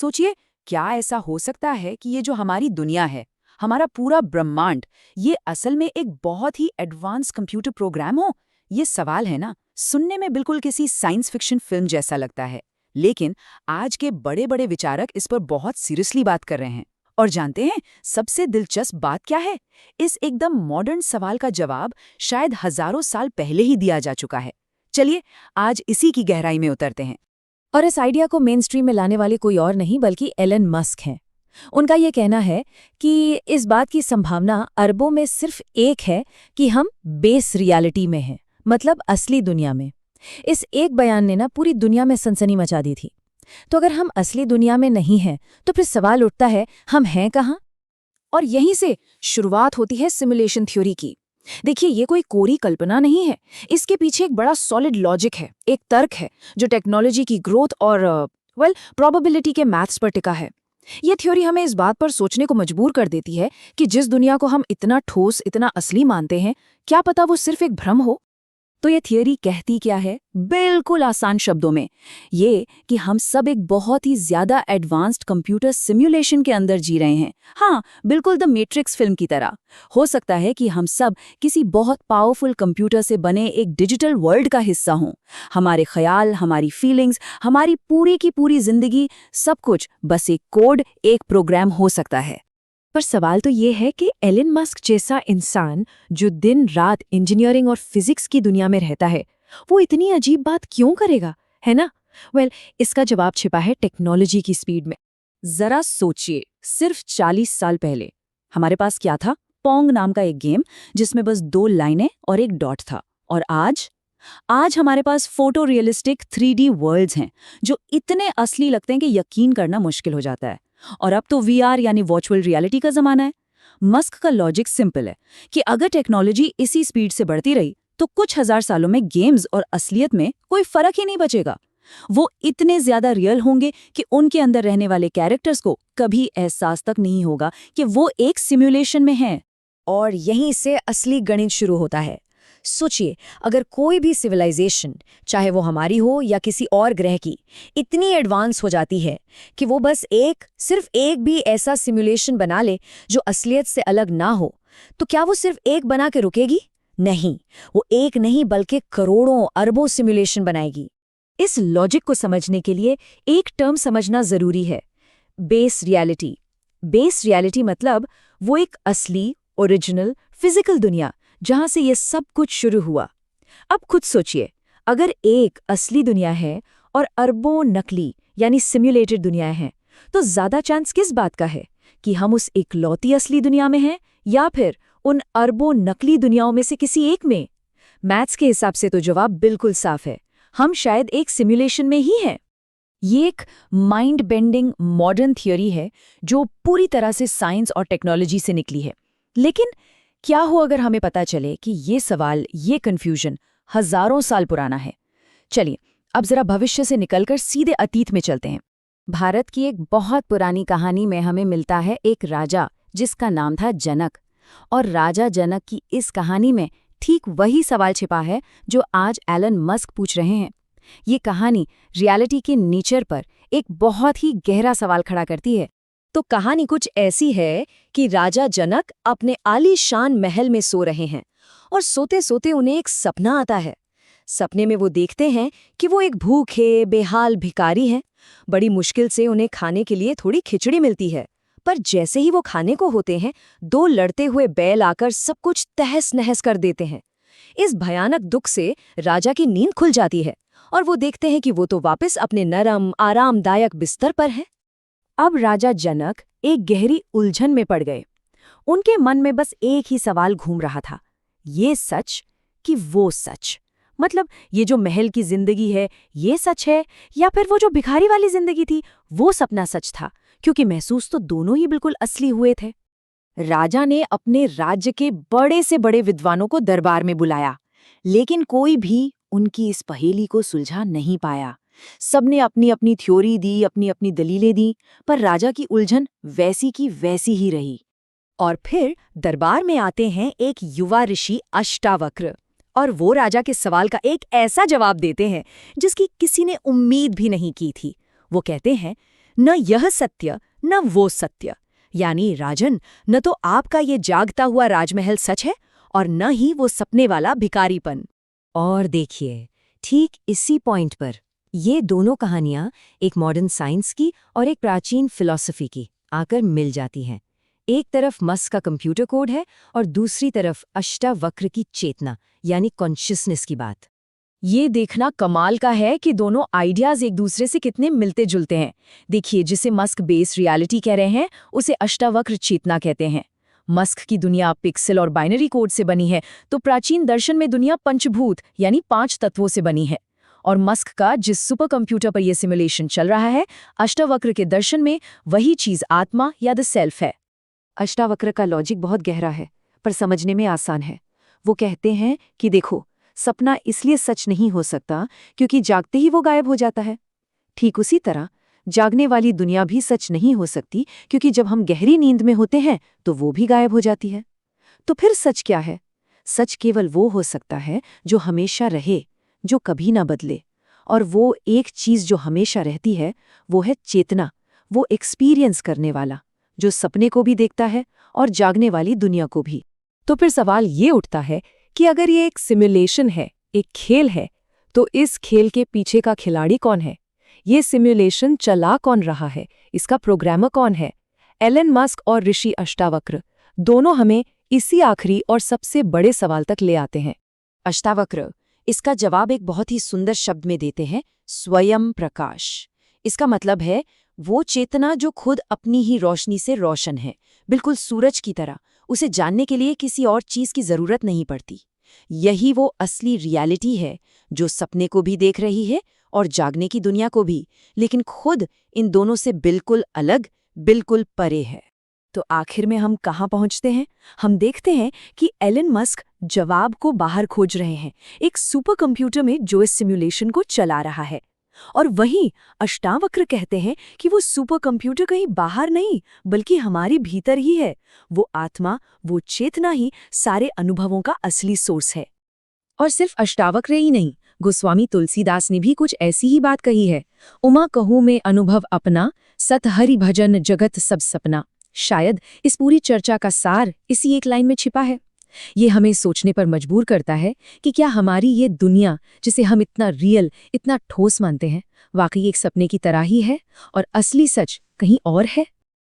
सोचिए, क्या ऐसा हो सकता है कि ये जो हमारी दुनिया है, हमारा पूरा ब्रह्मांड, ये असल में एक बहुत ही एडवांस कंप्यूटर प्रोग्राम हो? ये सवाल है ना, सुनने में बिल्कुल किसी साइंस फिक्शन फिल्म जैसा लगता है। लेकिन आज के बड़े बड़े विचारक इस पर बहुत सीरियसली बात कर रहे हैं। और जानते हैं सबसे दिलचस्प बात क्या है? इस एकदम मॉडर्न सवाल का जवाब शायद हजारों साल पहले ही दिया जा चुका है। चलिए आज इसी की गहराई में उतरते हैं। और इस आइडिया को मेन स्ट्रीम में लाने वाले कोई और नहीं बल्कि एलन मस्क हैं। उनका ये कहना है कि इस बात की संभावना अरबों में सिर्फ एक है कि हम बेस रियलिटी में हैं, मतलब असली दुनिया में। इस एक बयान ने ना पूरी दुनिया में सनसनी मचा दी थी। तो अगर हम असली दुनिया में नहीं हैं तो फिर सवाल उठता है, हम हैं कहाँ? और यहीं से शुरुआत होती है सिमुलेशन थ्योरी की। देखिए, ये कोई कोरी कल्पना नहीं है। इसके पीछे एक बड़ा सॉलिड लॉजिक है, एक तर्क है जो टेक्नोलॉजी की ग्रोथ और प्रोबेबिलिटी के मैथ्स पर टिका है। ये थ्योरी हमें इस बात पर सोचने को मजबूर कर देती है कि जिस दुनिया को हम इतना ठोस, इतना असली मानते हैं, क्या पता वो सिर्फ एक भ्रम हो। तो ये थियरी कहती क्या है? बिल्कुल आसान शब्दों में ये कि हम सब एक बहुत ही ज्यादा एडवांस्ड कंप्यूटर सिमुलेशन के अंदर जी रहे हैं। हाँ, बिल्कुल द मैट्रिक्स फिल्म की तरह। हो सकता है कि हम सब किसी बहुत पावरफुल कंप्यूटर से बने एक डिजिटल वर्ल्ड का हिस्सा हों। हमारे ख्याल, हमारी फीलिंग्स, हमारी पूरी की पूरी जिंदगी, सब कुछ बस एक कोड, एक प्रोग्राम हो सकता है। पर सवाल तो ये है कि एलन मस्क जैसा इंसान जो दिन रात इंजीनियरिंग और फिजिक्स की दुनिया में रहता है, वो इतनी अजीब बात क्यों करेगा, है ना? इसका जवाब छिपा है टेक्नोलॉजी की स्पीड में। जरा सोचिए, सिर्फ 40 साल पहले हमारे पास क्या था? पोंग नाम का एक गेम जिसमें बस 2 लाइनें और एक डॉट था। और आज हमारे पास फोटो रियलिस्टिक 3D वर्ल्ड्स हैं जो इतने असली लगते हैं कि यकीन करना मुश्किल हो जाता है। और अब तो VR यानी वर्चुअल रियलिटी का जमाना है। मस्क का लॉजिक सिंपल है कि अगर टेक्नोलॉजी इसी स्पीड से बढ़ती रही तो कुछ हजार सालों में गेम्स और असलियत में कोई फर्क ही नहीं बचेगा। वो इतने ज्यादा रियल होंगे कि उनके अंदर रहने वाले कैरेक्टर्स को कभी एहसास तक नहीं होगा कि वो एक सिमुलेशन में हैं। और यहीं से असली गणित शुरू होता है। सोचिए, अगर कोई भी सिविलाइजेशन, चाहे वो हमारी हो या किसी और ग्रह की, इतनी एडवांस हो जाती है कि वो बस सिर्फ एक भी ऐसा सिमुलेशन बना ले जो असलियत से अलग ना हो, तो क्या वो सिर्फ एक बना के रुकेगी? नहीं, वो एक नहीं बल्कि करोड़ों अरबों सिमुलेशन बनाएगी। इस लॉजिक को समझने के लिए एक टर्म समझना जरूरी है, बेस रियलिटी। बेस रियलिटी मतलब वो एक असली, ओरिजिनल, फिजिकल दुनिया जहां से ये सब कुछ शुरू हुआ। अब खुद सोचिए, अगर एक असली दुनिया है और अरबों नकली यानी सिम्युलेटेड दुनियाएं हैं, तो ज्यादा चांस किस बात का है कि हम उस इकलौती असली दुनिया में हैं या फिर उन अरबों नकली दुनियाओं में से किसी एक में? मैथ्स के हिसाब से तो जवाब बिल्कुल साफ है, हम शायद एक सिमुलेशन में ही हैं। ये एक माइंड बेंडिंग मॉडर्न थियोरी है जो पूरी तरह से साइंस और टेक्नोलॉजी से निकली है। लेकिन क्या हो अगर हमें पता चले कि ये सवाल, ये कन्फ्यूजन हजारों साल पुराना है? चलिए अब जरा भविष्य से निकलकर सीधे अतीत में चलते हैं। भारत की एक बहुत पुरानी कहानी में हमें मिलता है एक राजा जिसका नाम था जनक। और राजा जनक की इस कहानी में ठीक वही सवाल छिपा है जो आज एलन मस्क पूछ रहे हैं। ये कहानी रियलिटी के नेचर पर एक बहुत ही गहरा सवाल खड़ा करती है। तो कहानी कुछ ऐसी है कि राजा जनक अपने आलीशान महल में सो रहे हैं और सोते सोते उन्हें एक सपना आता है। सपने में वो देखते हैं कि वो एक भूखे बेहाल भिखारी हैं। बड़ी मुश्किल से उन्हें खाने के लिए थोड़ी खिचड़ी मिलती है, पर जैसे ही वो खाने को होते हैं, 2 लड़ते हुए बैल आकर सब कुछ तहस नहस कर देते हैं। इस भयानक दुख से राजा की नींद खुल जाती है और वो देखते हैं कि वो तो वापस अपने नरम आरामदायक बिस्तर पर है। अब राजा जनक एक गहरी उलझन में पड़ गए। उनके मन में बस एक ही सवाल घूम रहा था, ये सच कि वो सच? मतलब ये जो महल की जिंदगी है ये सच है या फिर वो जो भिखारी वाली जिंदगी थी वो सपना सच था? क्योंकि महसूस तो दोनों ही बिल्कुल असली हुए थे। राजा ने अपने राज्य के बड़े से बड़े विद्वानों को दरबार में बुलाया, लेकिन कोई भी उनकी इस पहेली को सुलझा नहीं पाया। सबने अपनी अपनी थ्योरी दी, अपनी अपनी दलीलें दी, पर राजा की उलझन वैसी की वैसी ही रही। और फिर दरबार में आते हैं एक युवा ऋषि अष्टावक्र, और वो राजा के सवाल का एक ऐसा जवाब देते हैं जिसकी किसी ने उम्मीद भी नहीं की थी। वो कहते हैं, न यह सत्य न वो सत्य। यानी राजन, न तो आपका ये जागता हुआ राजमहल सच है और न ही वो सपने वाला भिखारीपन। और देखिए, ठीक इसी पॉइंट पर ये दोनों कहानियां एक मॉडर्न साइंस की और एक प्राचीन फिलॉसफी की आकर मिल जाती हैं। एक तरफ मस्क का कंप्यूटर कोड है और दूसरी तरफ अष्टावक्र की चेतना यानी कॉन्शियसनेस की बात। ये देखना कमाल का है कि दोनों आइडियाज एक दूसरे से कितने मिलते जुलते हैं। देखिए, जिसे मस्क बेस्ड रियलिटी कह रहे हैं उसे अष्टावक्र चेतना कहते हैं। मस्क की दुनिया पिक्सल और बाइनरी कोड से बनी है, तो प्राचीन दर्शन में दुनिया पंचभूत यानी 5 तत्वों से बनी है। और मस्क का जिस सुपर कंप्यूटर पर यह सिमुलेशन चल रहा है, अष्टावक्र के दर्शन में वही चीज आत्मा या द सेल्फ है। अष्टावक्र का लॉजिक बहुत गहरा है, पर समझने में आसान है। वो कहते हैं कि देखो, सपना इसलिए सच नहीं हो सकता क्योंकि जागते ही वो गायब हो जाता है। ठीक उसी तरह जागने वाली दुनिया भी सच नहीं हो सकती क्योंकि जब हम गहरी नींद में होते हैं तो वो भी गायब हो जाती है। तो फिर सच क्या है? सच केवल वो हो सकता है जो हमेशा रहे, जो कभी ना बदले। और वो एक चीज जो हमेशा रहती है वो है चेतना, वो एक्सपीरियंस करने वाला, जो सपने को भी देखता है और जागने वाली दुनिया को भी। तो फिर सवाल ये उठता है कि अगर ये एक सिमुलेशन है, एक खेल है, तो इस खेल के पीछे का खिलाड़ी कौन है? ये सिमुलेशन चला कौन रहा है? इसका प्रोग्रामर कौन है? एलन मस्क और ऋषि अष्टावक्र दोनों हमें इसी आखिरी और सबसे बड़े सवाल तक ले आते हैं। अष्टावक्र इसका जवाब एक बहुत ही सुंदर शब्द में देते हैं, स्वयं प्रकाश। इसका मतलब है वो चेतना जो खुद अपनी ही रोशनी से रोशन है, बिल्कुल सूरज की तरह। उसे जानने के लिए किसी और चीज की जरूरत नहीं पड़ती। यही वो असली रियलिटी है जो सपने को भी देख रही है और जागने की दुनिया को भी, लेकिन खुद इन दोनों से बिल्कुल अलग, बिल्कुल परे है। तो आखिर में हम कहाँ पहुँचते हैं? हम देखते हैं कि एलन मस्क जवाब को बाहर खोज रहे हैं, एक सुपर कंप्यूटर में जो इस सिमुलेशन को चला रहा है। और वहीं अष्टावक्र कहते हैं कि वो सुपर कंप्यूटर कहीं बाहर नहीं बल्कि हमारी भीतर ही है। वो आत्मा, वो चेतना ही सारे अनुभवों का असली सोर्स है। और सिर्फ अष्टावक्र ही नहीं, गोस्वामी तुलसीदास ने भी कुछ ऐसी ही बात कही है। उमा कहूँ में अनुभव अपना, सत हरि भजन जगत सब सपना। शायद इस पूरी चर्चा का सार इसी एक लाइन में छिपा है। ये हमें सोचने पर मजबूर करता है कि क्या हमारी ये दुनिया जिसे हम इतना रियल, इतना ठोस मानते हैं, वाकई एक सपने की तरह ही है और असली सच कहीं और है।